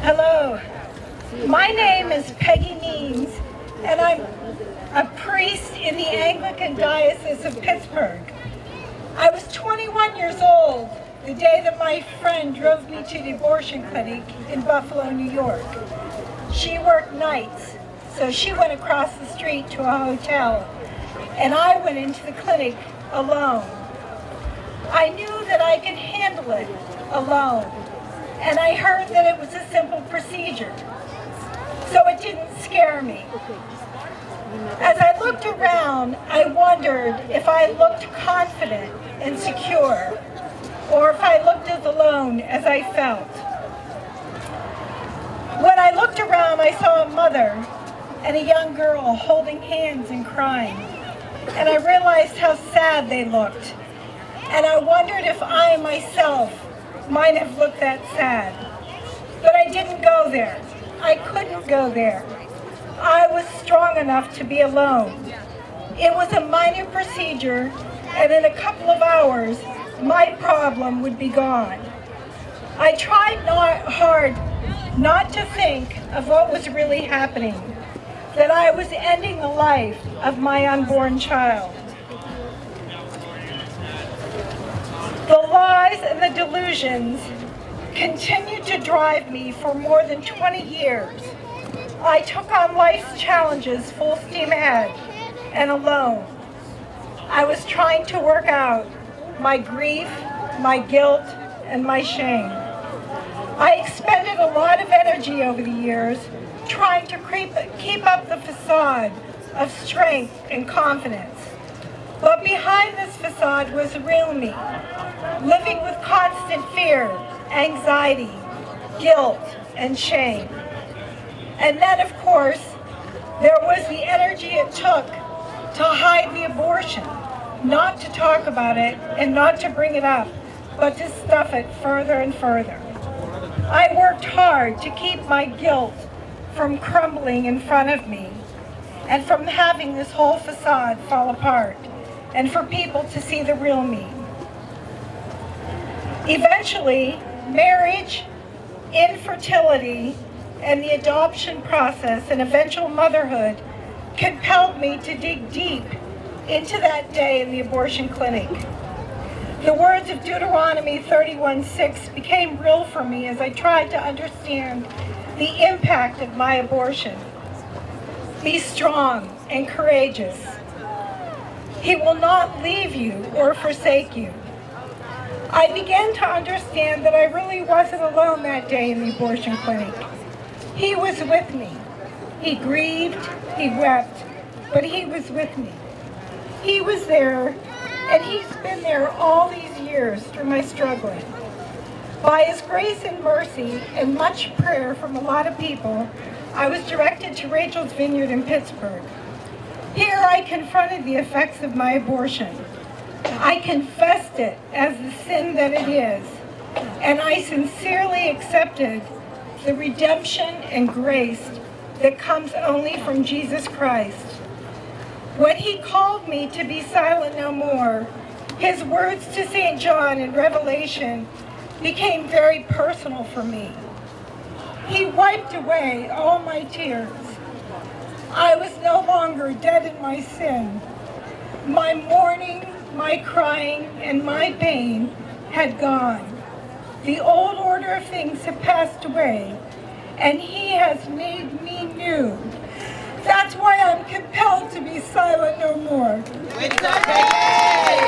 Hello, my name is Peggy Means, and I'm a priest in the Anglican Diocese of Pittsburgh. I was 21 years old the day that my friend drove me to the abortion clinic in Buffalo, New York. She worked nights, so she went across the street to a hotel, and I went into the clinic alone. I knew that I could handle it alone, and I heard that it was a simple procedure, so it didn't scare me. As I looked around, I wondered if I looked confident and secure, or if I looked as alone as I felt. When I looked around, I saw a mother and a young girl holding hands and crying, and I realized how sad they looked, and I wondered if I myself might have looked that sad. But I didn't go there. I couldn't go there. I was strong enough to be alone. It was a minor procedure, and in a couple of hours, my problem would be gone. I tried hard not to think of what was really happening, that I was ending the life of my unborn child. The lies and the delusions continued to drive me for more than 20 years. I took on life's challenges full steam ahead and alone. I was trying to work out my grief, my guilt, and my shame. I expended a lot of energy over the years trying to keep up the facade of strength and confidence. But behind this facade was the real me, living with constant fear, anxiety, guilt, and shame. And then, of course, there was the energy it took to hide the abortion, not to talk about it and not to bring it up, but to stuff it further and further. I worked hard to keep my guilt from crumbling in front of me and from having this whole facade fall apart, and for people to see the real me. Eventually, marriage, infertility, and the adoption process and eventual motherhood compelled me to dig deep into that day in the abortion clinic. The words of Deuteronomy 31:6 became real for me as I tried to understand the impact of my abortion. Be strong and courageous. He will not leave you or forsake you. I began to understand that I really wasn't alone that day in the abortion clinic. He was with me. He grieved, he wept, but he was with me. He was there, and he's been there all these years through my struggling. By his grace and mercy and much prayer from a lot of people, I was directed to Rachel's Vineyard in Pittsburgh. Here I confronted the effects of my abortion. I confessed it as the sin that it is, and I sincerely accepted the redemption and grace that comes only from Jesus Christ. When he called me to be silent no more, his words to St. John in Revelation became very personal for me. He wiped away all my tears. I was no longer dead in my sin. My mourning, my crying, and my pain had gone. The old order of things have passed away, and he has made me new. That's why I'm compelled to be silent no more.